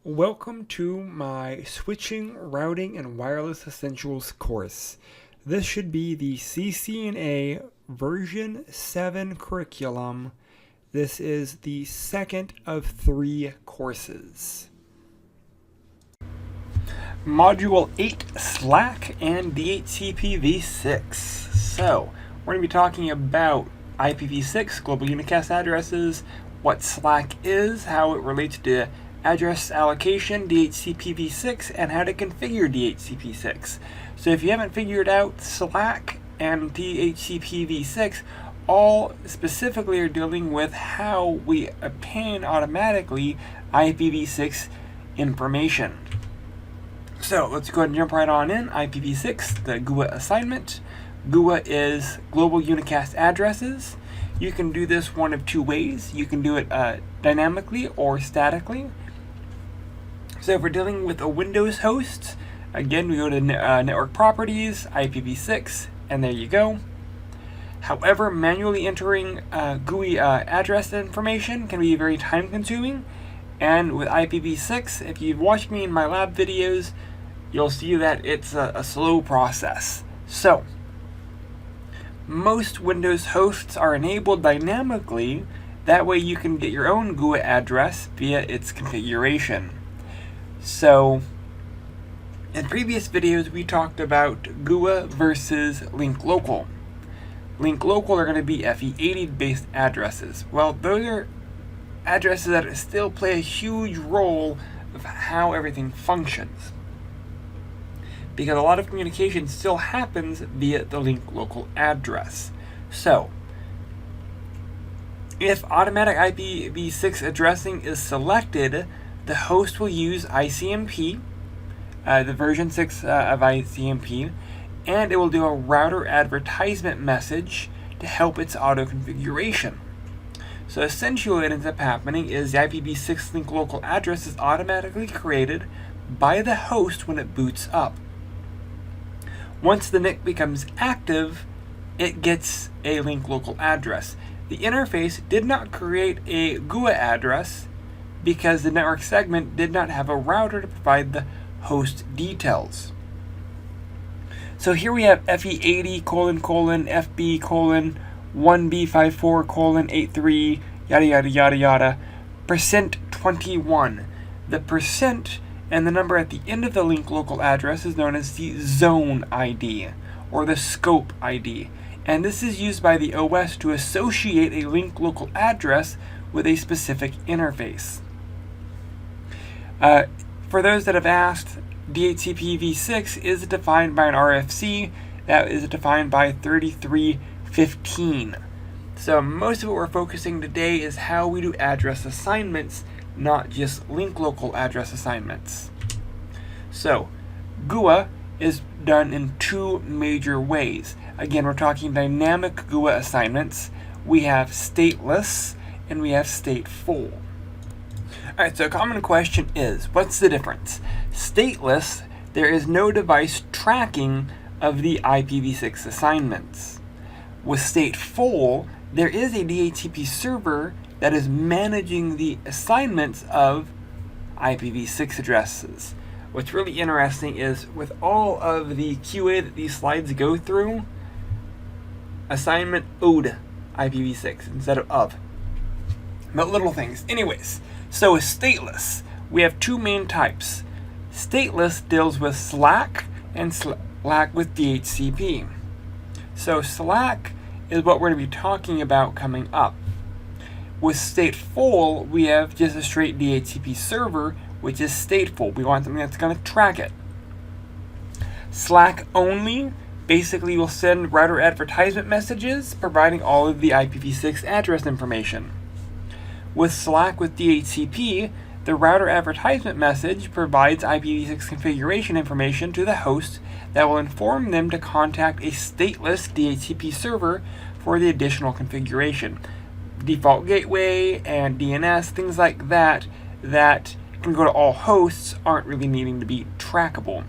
Welcome to my Switching, Routing, and Wireless Essentials course. This should be the CCNA version 7 curriculum. This is the second of 3 courses. Module 8, SLAAC and DHCPv6. So, we're going to be talking about IPv6, global unicast addresses, what SLAAC is, how it relates to address allocation, DHCPv6, and how to configure DHCPv6. So if you haven't figured out, SLAAC and DHCPv6 all specifically are dealing with how we obtain automatically IPv6 information. So let's go ahead and jump right on in. IPv6, the GUA assignment. GUA is global unicast addresses. You can do this one of 2 ways. You can do it dynamically or statically. So if we're dealing with a Windows host, again, we go to Network Properties, IPv6, and there you go. However, manually entering GUI address information can be very time-consuming. And with IPv6, if you've watched me in my lab videos, you'll see that it's a slow process. So, most Windows hosts are enabled dynamically. That way you can get your own GUA address via its configuration. So, in previous videos we talked about GUA versus link local. Link local are going to be FE80 based addresses. Well, those are addresses that still play a huge role of how everything functions, because a lot of communication still happens via the link local address. So, if automatic IPv6 addressing is selected, the host will use ICMP, the version 6 of ICMP, and it will do a router advertisement message to help its auto configuration. So essentially what ends up happening is the IPv6 link local address is automatically created by the host when it boots up. Once the NIC becomes active, it gets a link local address. The interface did not create a GUA address because the network segment did not have a router to provide the host details. So here we have FE80 : FB : 1B54 : 83 yada yada yada yada %21. The percent and the number at the end of the link local address is known as the zone ID or the scope ID, and this is used by the OS to associate a link local address with a specific interface. For those that have asked, DHCPv6 is defined by an RFC that is defined by 3315. So most of what we're focusing today is how we do address assignments, not just link local address assignments. So GUA is done in 2 major ways. Again, we're talking dynamic GUA assignments. We have stateless and we have stateful. Alright, so a common question is, what's the difference? Stateless, there is no device tracking of the IPv6 assignments. With stateful, there is a DHCP server that is managing the assignments of IPv6 addresses. What's really interesting is, with all of the QA that these slides go through, assignment owed IPv6 instead of. But little things. Anyways, so with stateless, we have 2 main types. Stateless deals with SLAAC and SLAAC with DHCP. So SLAAC is what we're going to be talking about coming up. With stateful, we have just a straight DHCP server, which is stateful. We want something that's going to track it. SLAAC only basically will send router advertisement messages providing all of the IPv6 address information. With SLAAC with DHCP, the router advertisement message provides IPv6 configuration information to the host that will inform them to contact a stateless DHCP server for the additional configuration. Default gateway and DNS, things like that, that can go to all hosts, aren't really needing to be trackable.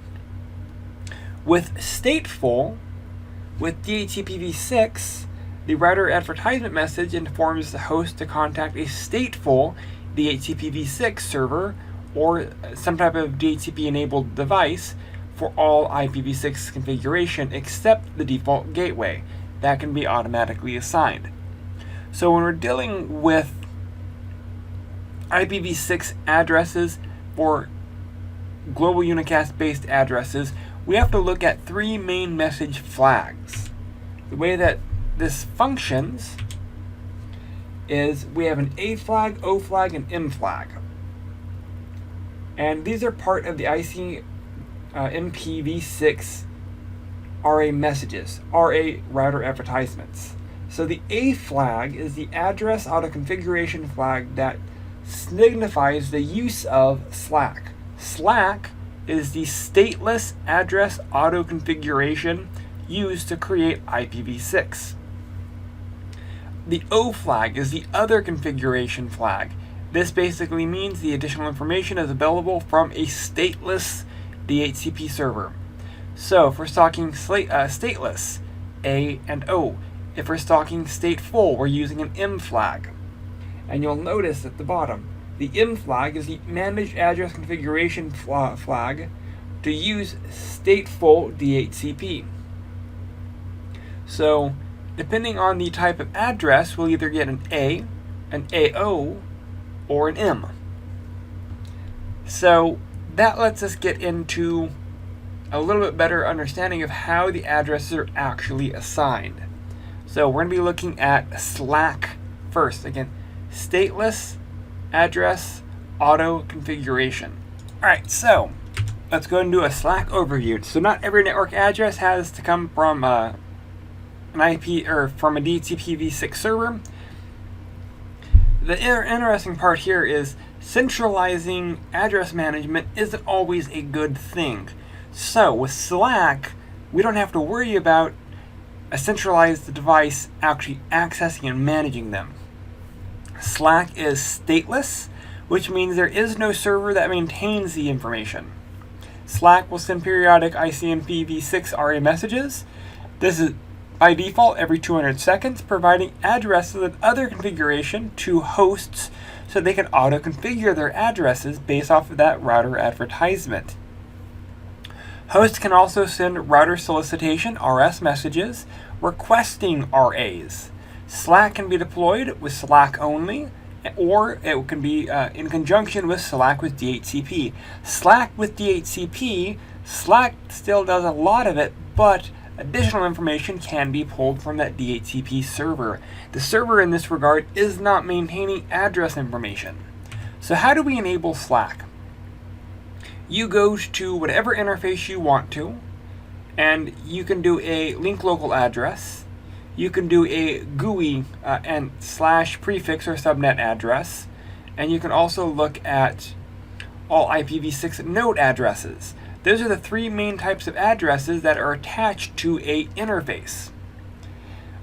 With stateful, with DHCPv6, the router advertisement message informs the host to contact a stateful DHCPv6 server or some type of DHCP-enabled device for all IPv6 configuration except the default gateway. That can be automatically assigned. So when we're dealing with IPv6 addresses or global unicast-based addresses, we have to look at three main message flags. The way that this functions is we have an A flag, O flag, and M flag. And these are part of the IPv6 RA messages, RA router advertisements. So the A flag is the address auto configuration flag that signifies the use of SLAAC. SLAAC is the stateless address auto configuration used to create IPv6. The O flag is the other configuration flag. This basically means the additional information is available from a stateless DHCP server. So if we're talking stateless, A and O. If we're talking stateful, we're using an M flag. And you'll notice at the bottom, the M flag is the managed address configuration flag to use stateful DHCP. So depending on the type of address, we'll either get an A, an AO, or an M. So that lets us get into a little bit better understanding of how the addresses are actually assigned. So we're going to be looking at SLAAC first. Again, stateless address auto configuration. Alright, so let's go and do a SLAAC overview. So not every network address has to come from an IP or from a DHCPv6 server. The interesting part here is centralizing address management isn't always a good thing. So with SLAAC, we don't have to worry about a centralized device actually accessing and managing them. SLAAC is stateless, which means there is no server that maintains the information. SLAAC will send periodic IPv6 RA messages. This is by default every 200 seconds, providing addresses and other configuration to hosts so they can auto-configure their addresses based off of that router advertisement. Hosts can also send router solicitation RS messages requesting RAs. SLAAC can be deployed with SLAAC only, or it can be in conjunction with SLAAC with DHCP. SLAAC with DHCP, SLAAC still does a lot of it, but additional information can be pulled from that DHCP server. The server in this regard is not maintaining address information. So how do we enable SLAAC? You go to whatever interface you want to, and you can do a link local address. You can do a GUI and / prefix or subnet address, and you can also look at all IPv6 node addresses. Those are the three main types of addresses that are attached to a interface.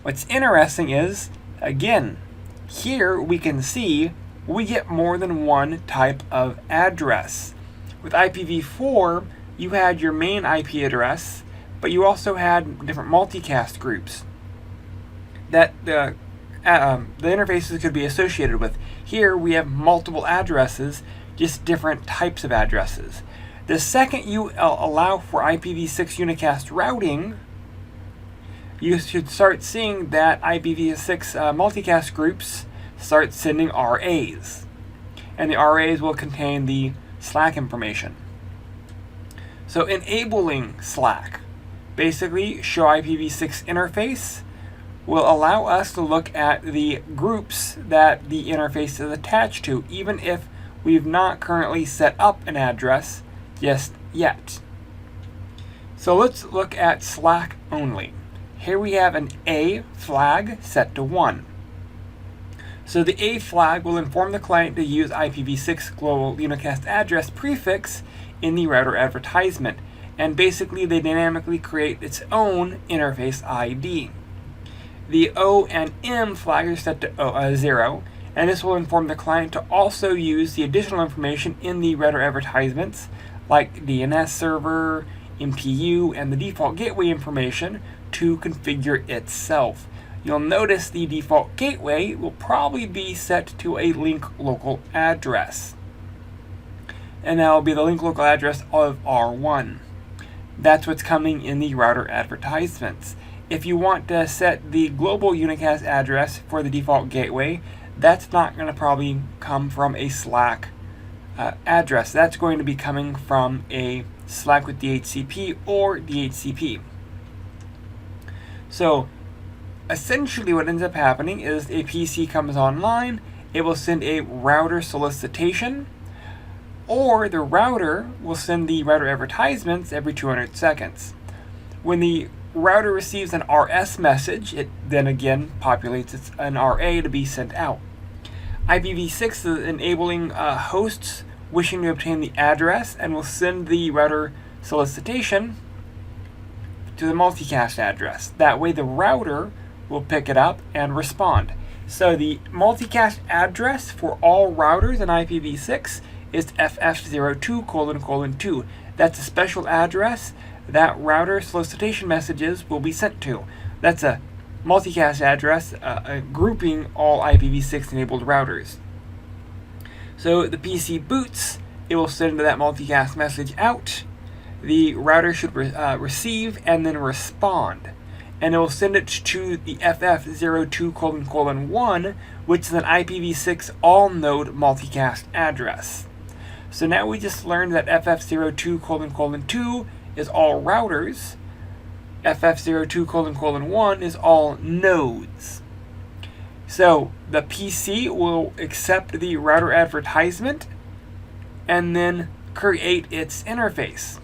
What's interesting is, again, here we can see we get more than one type of address. With IPv4, you had your main IP address, but you also had different multicast groups that the interfaces could be associated with. Here we have multiple addresses, just different types of addresses. The second you allow for IPv6 unicast routing, you should start seeing that IPv6 multicast groups start sending RAs. And the RAs will contain the SLAAC information. So enabling SLAAC, basically show IPv6 interface, will allow us to look at the groups that the interface is attached to, even if we've not currently set up an address just yet. So let's look at SLAAC only. Here we have an A flag set to 1. So the A flag will inform the client to use IPv6 global unicast address prefix in the router advertisement, and basically they dynamically create its own interface ID. The O and M flag are set to 0, and this will inform the client to also use the additional information in the router advertisements, like DNS server, MTU, and the default gateway information to configure itself. You'll notice the default gateway will probably be set to a link local address. and that will be the link local address of R1. That's what's coming in the router advertisements. If you want to set the global unicast address for the default gateway, that's not going to probably come from a SLAAC address. That's going to be coming from a SLAAC with DHCP or DHCP. So essentially what ends up happening is a PC comes online, it will send a router solicitation, or the router will send the router advertisements every 200 seconds. When the router receives an RS message, it then again populates an RA to be sent out. IPv6 is enabling hosts wishing to obtain the address and will send the router solicitation to the multicast address. That way the router will pick it up and respond. So the multicast address for all routers in IPv6 is FF02::2. That's a special address that router solicitation messages will be sent to. That's a multicast address grouping all IPv6 enabled routers. So the PC boots, it will send that multicast message out. The router should receive and then respond. And it will send it to the FF02::1, which is an IPv6 all-node multicast address. So now we just learned that FF02::2 is all routers. FF02::1 is all nodes. So the PC will accept the router advertisement and then create its interface.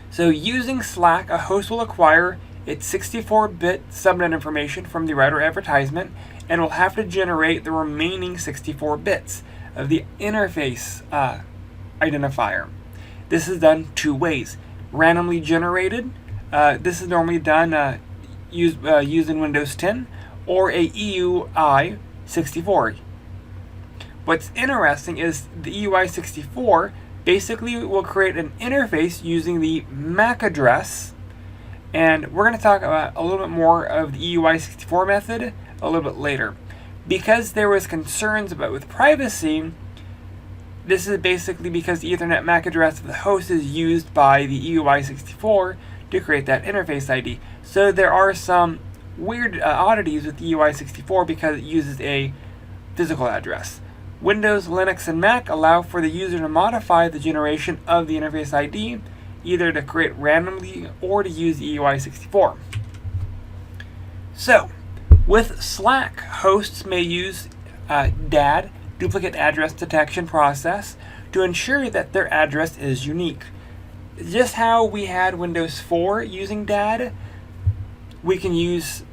So using SLAAC, a host will acquire its 64-bit subnet information from the router advertisement and will have to generate the remaining 64 bits of the interface identifier. This is done two ways. Randomly generated, this is normally done used in Windows 10, or a EUI64. What's interesting is the EUI64 basically will create an interface using the MAC address, and we're going to talk about a little bit more of the EUI64 method a little bit later. Because there was concerns about with privacy, this is basically because the Ethernet MAC address of the host is used by the EUI64 to create that interface ID. So there are some weird oddities with the EUI64 because it uses a physical address. Windows, Linux, and Mac allow for the user to modify the generation of the interface ID, either to create randomly or to use the EUI64. So, with SLAAC, hosts may use DAD, duplicate address detection process, to ensure that their address is unique. Just how we had Windows 4 using DAD, we can use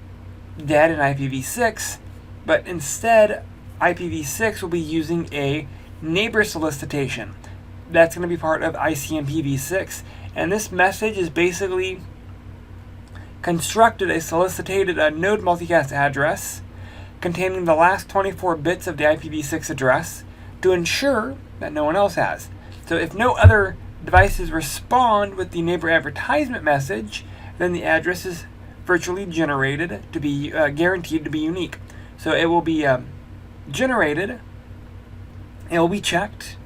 DAD in IPv6, but instead IPv6 will be using a neighbor solicitation. That's going to be part of ICMPv6, and this message is basically constructed a solicited node multicast address containing the last 24 bits of the IPv6 address to ensure that no one else has. So if no other devices respond with the neighbor advertisement message, then the address is virtually generated to be guaranteed to be unique. So it will be generated, it will be checked,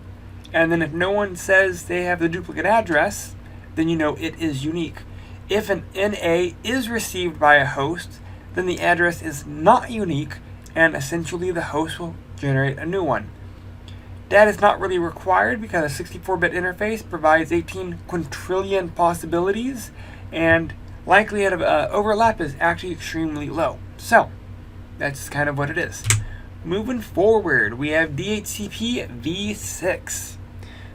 and then if no one says they have the duplicate address, then you know it is unique. If an NA is received by a host, then the address is not unique, and essentially the host will generate a new one. That is not really required because a 64-bit interface provides 18 quintillion possibilities, and likelihood of overlap is actually extremely low. So, that's kind of what it is. Moving forward, we have DHCPv6.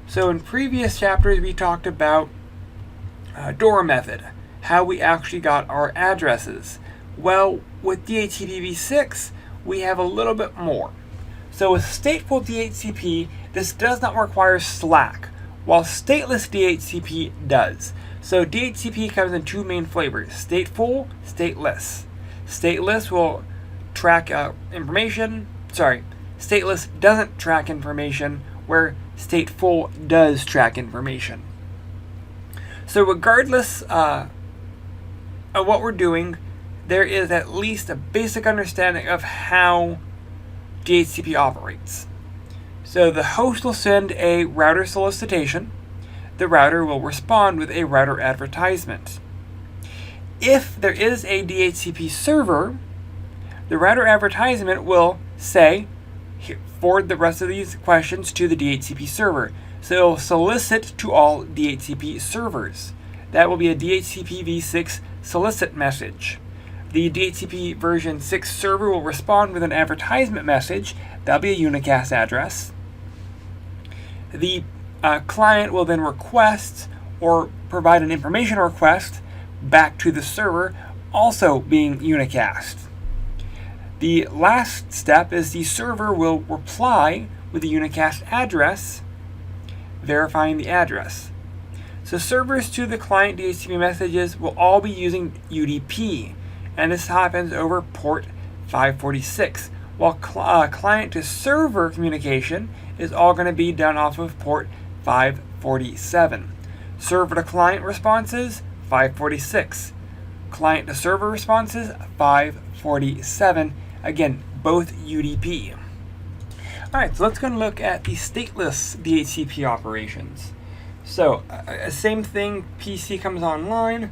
So in previous chapters, we talked about DORA method, how we actually got our addresses. Well, with DHCPv6, we have a little bit more. So with stateful DHCP, this does not require SLAAC, while stateless DHCP does. So DHCP comes in two main flavors, stateful, stateless. Stateless will track information. Stateless doesn't track information, where stateful does track information. So regardless of what we're doing, there is at least a basic understanding of how DHCP operates. So the host will send a router solicitation. The router will respond with a router advertisement. If there is a DHCP server, the router advertisement will say, forward the rest of these questions to the DHCP server. So it will solicit to all DHCP servers. That will be a DHCPv6 solicit message. The DHCP version 6 server will respond with an advertisement message. That'll be a unicast address. The client will then request or provide an information request back to the server, also being unicast. The last step is the server will reply with a unicast address, verifying the address. So servers to the client DHCP messages will all be using UDP, and this happens over port 546, while client to server communication is all going to be done off of port 547. Server to client responses, 546. Client to server responses, 547. Again, both UDP. Alright, so let's go and look at the stateless DHCP operations. So, same thing, PC comes online.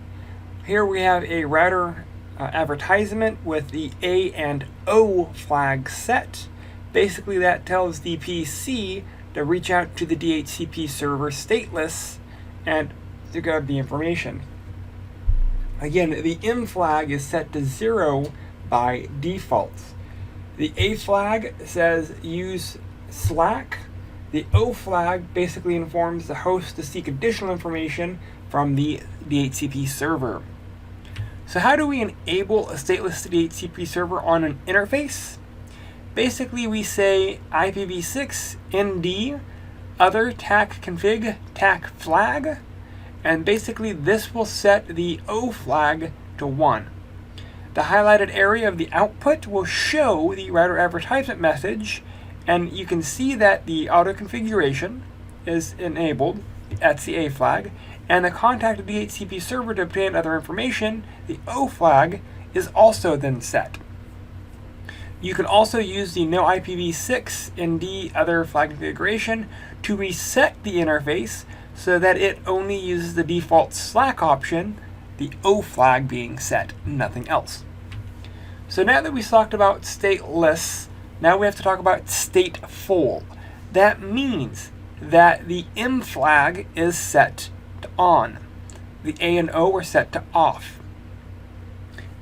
Here we have a router advertisement with the A and O flag set. Basically, that tells the PC to reach out to the DHCP server stateless and to grab the information. Again, the M flag is set to 0 by default. The A flag says use SLAAC. The O flag basically informs the host to seek additional information from the DHCP server. So how do we enable a stateless DHCP server on an interface? Basically, we say IPv6 ND other TAC config TAC flag, and basically this will set the O flag to 1. The highlighted area of the output will show the router advertisement message, and you can see that the auto configuration is enabled. That's the A flag, and the contact the DHCP server to obtain other information, the O flag, is also then set. You can also use the no IPv6 ND other flag configuration to reset the interface so that it only uses the default SLAAC option, the O flag being set, nothing else. So now that we've talked about stateless, now we have to talk about stateful. That means that the M flag is set to on. The A and O are set to off.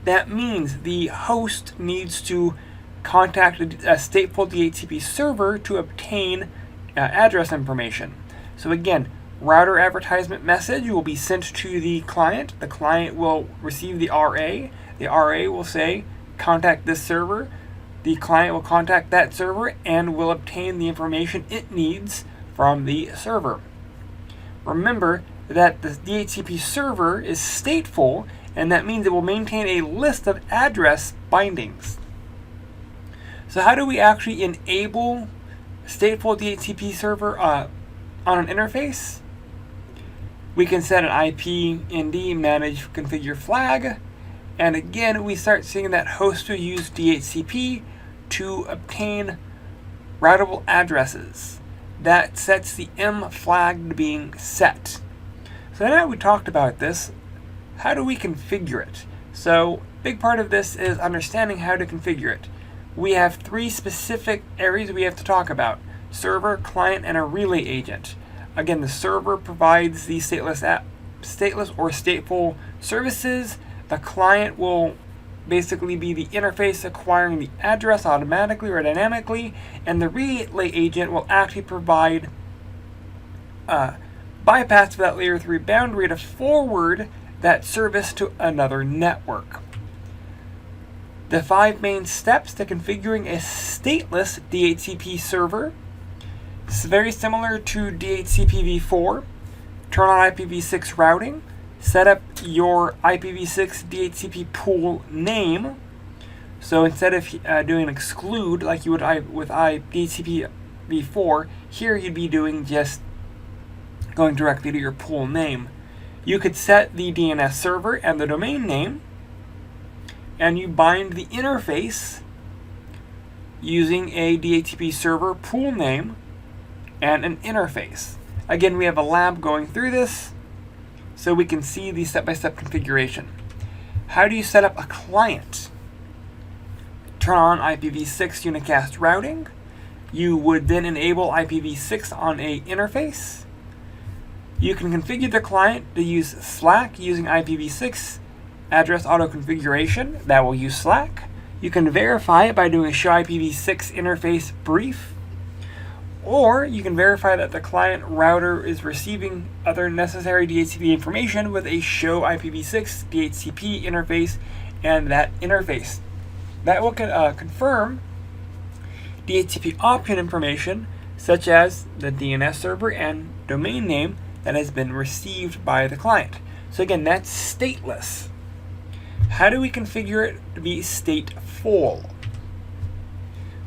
That means the host needs to contact a stateful DHCP server to obtain address information. So again, router advertisement message will be sent to the client. The client will receive the RA. The RA will say, contact this server. The client will contact that server and will obtain the information it needs from the server. Remember that the DHCP server is stateful, and that means it will maintain a list of address bindings. So how do we actually enable stateful DHCP server on an interface? We can set an IP ND manage configure flag, and again we start seeing that host will use DHCP to obtain routable addresses. That sets the M flag to being set. So now we talked about this, how do we configure it? So big part of this is understanding how to configure it. We have 3 specific areas we have to talk about: server, client, and a relay agent. Again, the server provides the stateless or stateful services. The client will basically be the interface acquiring the address automatically or dynamically, and the relay agent will actually provide bypass to that layer 3 boundary to forward that service to another network. The 5 main steps to configuring a stateless DHCP server. It's very similar to DHCPv4. Turn on IPv6 routing. Set up your IPv6 DHCP pool name. So instead of doing an exclude like you would with DHCPv4, here you'd be doing just going directly to your pool name. You could set the DNS server and the domain name, and you bind the interface using a DHCP server pool name and an interface. Again, we have a lab going through this, so we can see the step-by-step configuration. How do you set up a client? Turn on IPv6 unicast routing. You would then enable IPv6 on a interface. You can configure the client to use SLAAC using IPv6 address auto configuration. That will use SLAAC. You can verify it by doing a show IPv6 interface brief. Or you can verify that the client router is receiving other necessary DHCP information with a show IPv6 DHCP interface and that interface. That will confirm DHCP option information such as the DNS server and domain name that has been received by the client. So again, that's stateless. How do we configure it to be stateful?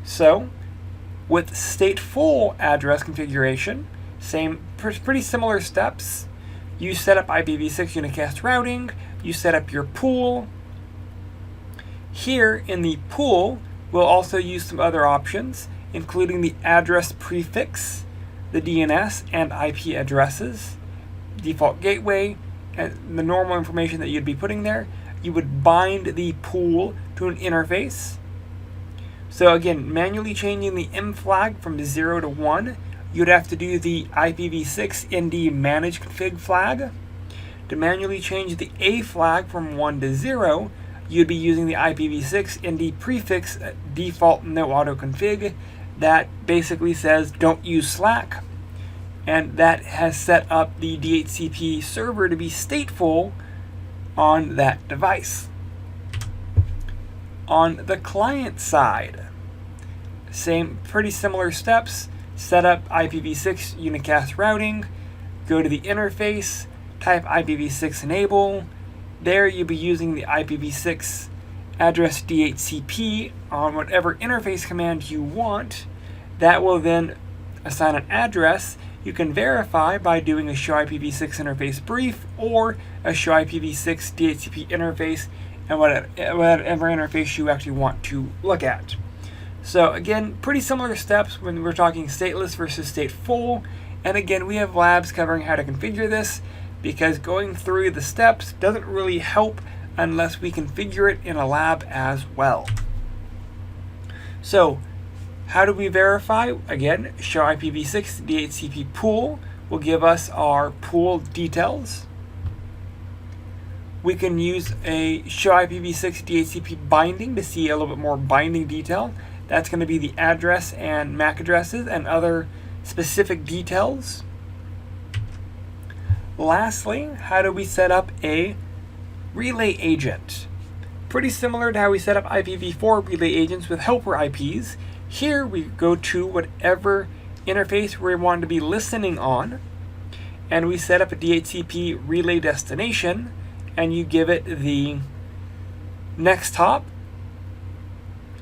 So, with stateful address configuration, pretty similar steps. You set up IPv6 unicast routing, you set up your pool. Here in the pool, we'll also use some other options, including the address prefix, the DNS and IP addresses, default gateway, and the normal information that you'd be putting there. You would bind the pool to an interface. So again, manually changing the M flag from 0 to 1, you'd have to do the IPv6 ND manage config flag. To manually change the A flag from 1 to 0, you'd be using the IPv6 ND prefix default no auto config. That basically says don't use SLAAC. And that has set up the DHCP server to be stateful on that device. On the client side, pretty similar steps. Set up IPv6 unicast routing, go to the interface, type IPv6 enable. There you'll be using the IPv6 address DHCP on whatever interface command you want. That will then assign an address. You can verify by doing a show IPv6 interface brief or a show IPv6 DHCP interface and whatever interface you actually want to look at. So again, pretty similar steps when we're talking stateless versus stateful. And again, we have labs covering how to configure this because going through the steps doesn't really help unless we configure it in a lab as well. So how do we verify? Again, show IPv6 DHCP pool will give us our pool details. We can use a show IPv6 DHCP binding to see a little bit more binding detail. That's going to be the address and MAC addresses and other specific details. Lastly, how do we set up a relay agent? Pretty similar to how we set up IPv4 relay agents with helper IPs. Here we go to whatever interface we want to be listening on, and we set up a DHCP relay destination, and you give it the next hop,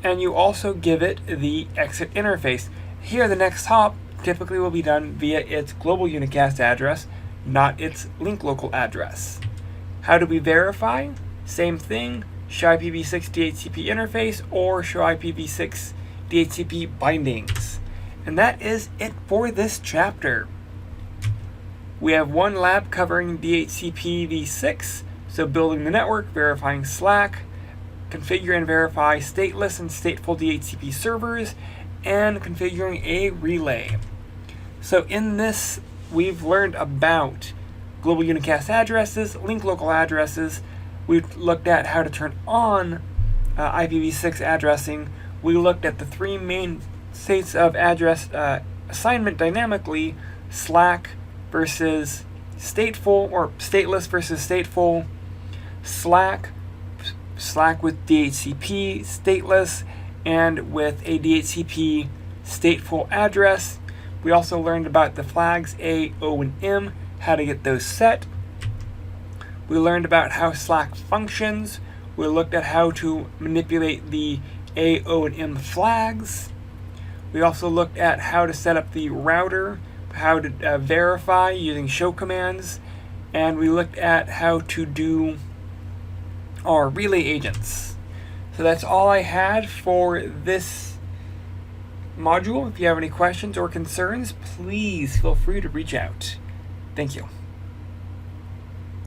and you also give it the exit interface. Here the next hop typically will be done via its global unicast address, not its link local address. How do we verify? Same thing, show IPv6 DHCP interface or show IPv6 DHCP bindings. And that is it for this chapter. We have one lab covering DHCPv6, so building the network, verifying SLAAC, configure and verify stateless and stateful DHCP servers, and configuring a relay. So in this, we've learned about global unicast addresses, link local addresses. We've looked at how to turn on IPv6 addressing. We looked at the three main states of address assignment dynamically: SLAAC versus stateful, or stateless versus stateful, SLAAC with DHCP, stateless, and with a DHCP stateful address. We also learned about the flags A, O, and M, how to get those set. We learned about how SLAAC functions. We looked at how to manipulate the A, O, and M flags. We also looked at how to set up the router, how to verify using show commands, and we looked at how to do our relay agents. So that's all I had for this module. If you have any questions or concerns, please feel free to reach out. Thank you.